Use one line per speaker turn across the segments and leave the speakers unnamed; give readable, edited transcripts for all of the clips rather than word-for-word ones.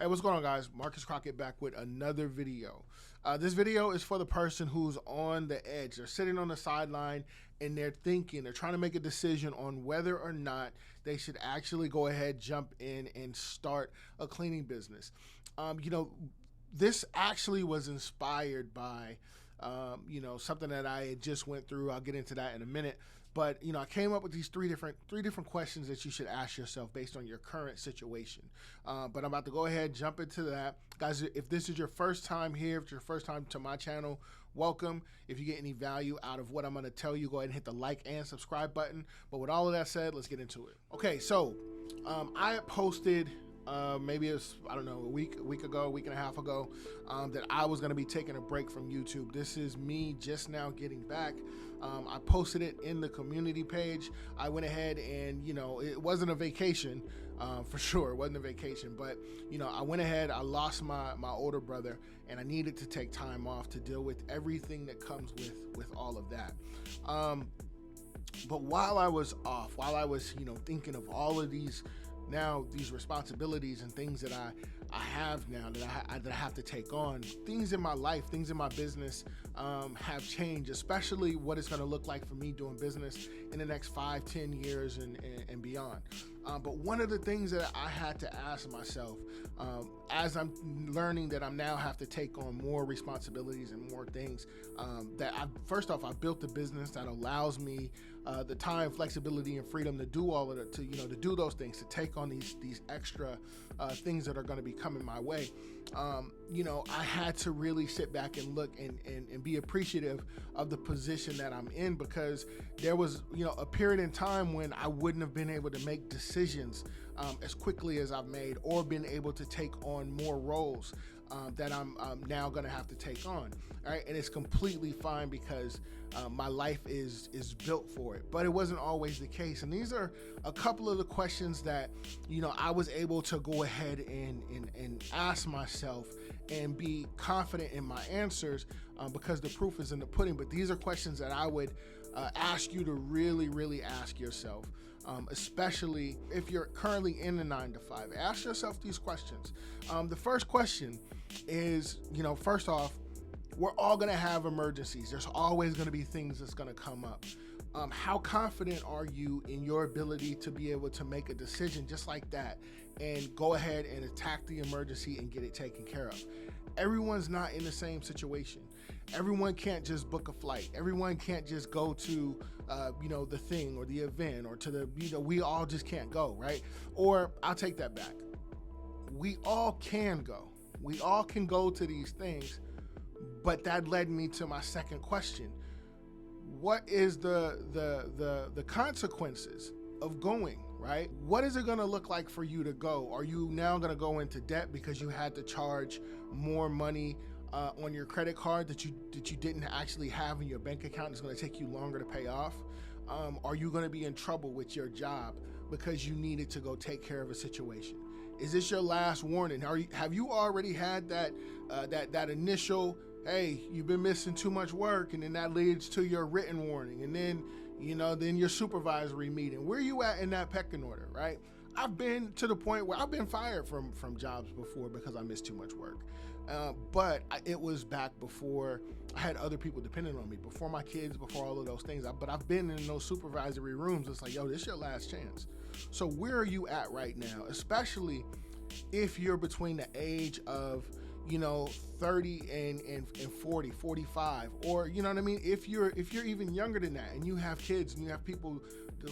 Hey, what's going on, guys? Marcus Crockett back with another video. This video is for the person who's on the edge. They're sitting on the sideline and they're thinking, they're trying to make a decision on whether or not they should actually go ahead, jump in, and start a cleaning business. This actually was inspired by something that I had just went through. I'll get into that in a minute. But, I came up with these three different questions that you should ask yourself based on your current situation. But I'm about to go ahead, jump into that. Guys, if this is your first time here, if it's your first time to my channel, welcome. If you get any value out of what I'm going to tell you, go ahead and hit the like and subscribe button. But with all of that said, let's get into it. Okay, so I had posted maybe it was, I don't know, a week and a half ago, that I was going to be taking a break from YouTube. This is me just now getting back. I posted it in the community page. I went ahead and, it wasn't a vacation, for sure. It wasn't a vacation, but, I went ahead, I lost my older brother, and I needed to take time off to deal with everything that comes with all of that. But while I was off, while I was, thinking of all of these responsibilities and things that I have now that I have to take on, things in my life, things in my business have changed, especially what it's going to look like for me doing business in the next 5-10 years and beyond. But one of the things that I had to ask myself, as I'm learning that I now have to take on more responsibilities and more things, first off, I built a business that allows me the time, flexibility, and freedom to do all of it, to do those things, to take on these extra things that are going to be coming my way. I had to really sit back and look and be appreciative of the position that I'm in, because there was, a period in time when I wouldn't have been able to make decisions as quickly as I've made, or been able to take on more roles that I'm now going to have to take on. All right, and it's completely fine, because my life is built for it. But it wasn't always the case, and these are a couple of the questions that I was able to go ahead and ask myself and be confident in my answers, because the proof is in the pudding. But these are questions that I would ask you to really ask yourself, especially if you're currently in the 9-to-5. Ask yourself these questions. The first question is, first off, we're all going to have emergencies. There's always going to be things that's going to come up. How confident are you in your ability to be able to make a decision just like that and go ahead and attack the emergency and get it taken care of? Everyone's not in the same situation. Everyone can't just book a flight. Everyone can't just go to, the thing or the event, or to the, we all just can't go, right? Or I'll take that back. We all can go. We all can go to these things, but that led me to my second question. What is the consequences of going, right? What is it going to look like for you to go? Are you now going to go into debt because you had to charge more money on your credit card that you didn't actually have in your bank account? It's going to take you longer to pay off. Are you going to be in trouble with your job because you needed to go take care of a situation? Is this your last warning? Have you already had that initial, hey, you've been missing too much work, and then that leads to your written warning, and then then your supervisory meeting? Where are you at in that pecking order, right? I've been to the point where I've been fired from jobs before because I missed too much work. But it was back before I had other people depending on me, before my kids, before all of those things. But I've been in those supervisory rooms. It's like, yo, this is your last chance. So where are you at right now? Especially if you're between the age of 30 and 40, 45, or you know what I mean? If you're even younger than that, and you have kids and you have people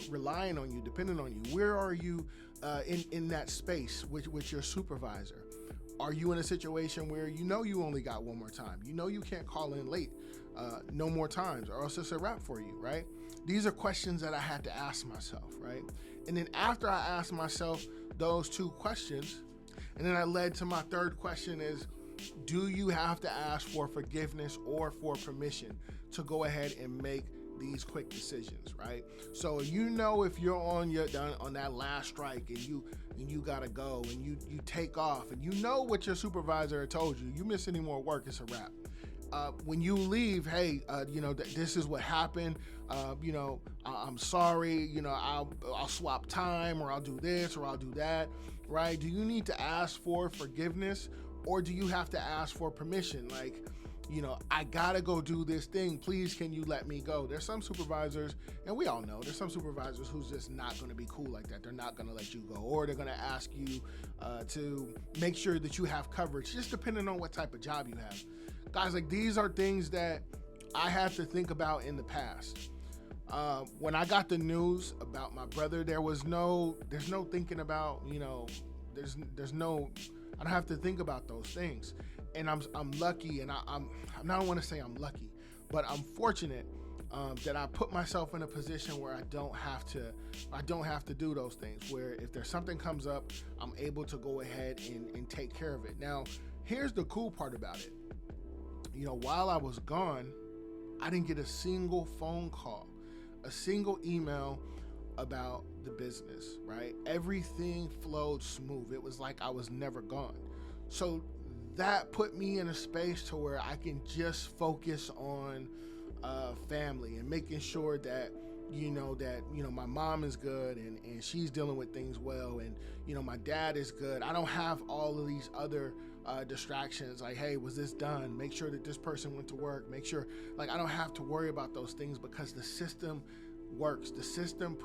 relying on you, depending on you, where are you in that space with your supervisor? Are you in a situation where you only got one more time? You can't call in late no more times, or else it's a wrap for you, right? These are questions that I had to ask myself, right? And then after I asked myself those two questions, and then I led to my third question is, do you have to ask for forgiveness or for permission to go ahead and make these quick decisions, right? So if you're on that last strike and you gotta go and you take off, and what your supervisor told you, you miss any more work, it's a wrap. When you leave, hey, this is what happened. I'm sorry. I'll swap time, or I'll do this, or I'll do that. right? Do you need to ask for forgiveness, or do you have to ask for permission? Like, I gotta go do this thing. Please, can you let me go? There's some supervisors, and we all know, there's some supervisors who's just not gonna be cool like that. They're not gonna let you go, or they're gonna ask you to make sure that you have coverage, just depending on what type of job you have. Guys, like, these are things that I had to think about in the past. When I got the news about my brother, there's no thinking about, there's no, I don't have to think about those things. And I'm lucky, and I don't want to say I'm lucky, but I'm fortunate that I put myself in a position where I don't have to do those things, where if there's something comes up, I'm able to go ahead and take care of it. Now, here's the cool part about it. While I was gone, I didn't get a single phone call, a single email about the business, right? Everything flowed smooth. It was like I was never gone. So that put me in a space to where I can just focus on family and making sure that my mom is good and she's dealing with things well, and my dad is good. I don't have all of these other distractions, like, hey, was this done? Make sure that this person went to work. Make sure, like, I don't have to worry about those things because the system works. The system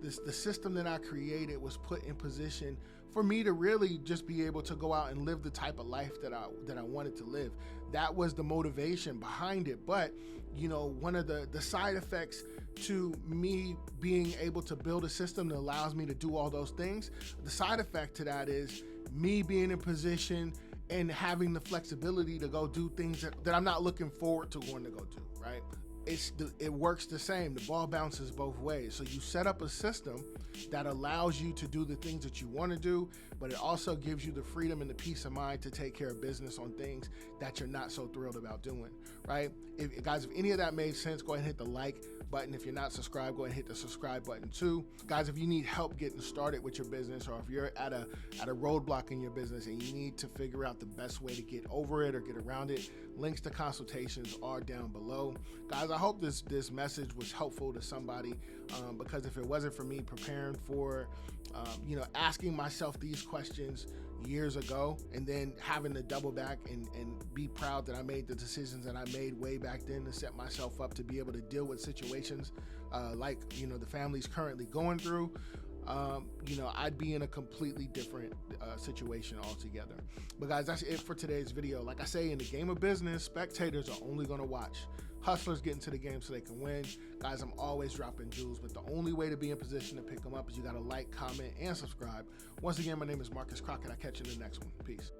the system that I created was put in position for me to really just be able to go out and live the type of life that I wanted to live. That was the motivation behind it. But one of the side effects to me being able to build a system that allows me to do all those things, the side effect to that is me being in position and having the flexibility to go do things that I'm not looking forward to going to go do, right? It works the same. The ball bounces both ways. So you set up a system that allows you to do the things that you want to do, but it also gives you the freedom and the peace of mind to take care of business on things that you're not so thrilled about doing, right? Guys, if any of that made sense, go ahead and hit the like button. If you're not subscribed, go ahead and hit the subscribe button too. Guys, if you need help getting started with your business, or if you're at a roadblock in your business and you need to figure out the best way to get over it or get around it, links to consultations are down below. Guys, I hope this message was helpful to somebody, because if it wasn't for me preparing for, asking myself these questions years ago, and then having to double back and be proud that I made the decisions that I made way back then to set myself up to be able to deal with situations like the family's currently going through, I'd be in a completely different situation altogether. But guys, that's it for today's video. Like I say, in the game of business, spectators are only going to watch. Hustlers get into the game so they can win. Guys, I'm always dropping jewels, but the only way to be in position to pick them up is you got to like, comment, and subscribe. Once again, my name is Marcus Crockett. I'll catch you in the next one. Peace.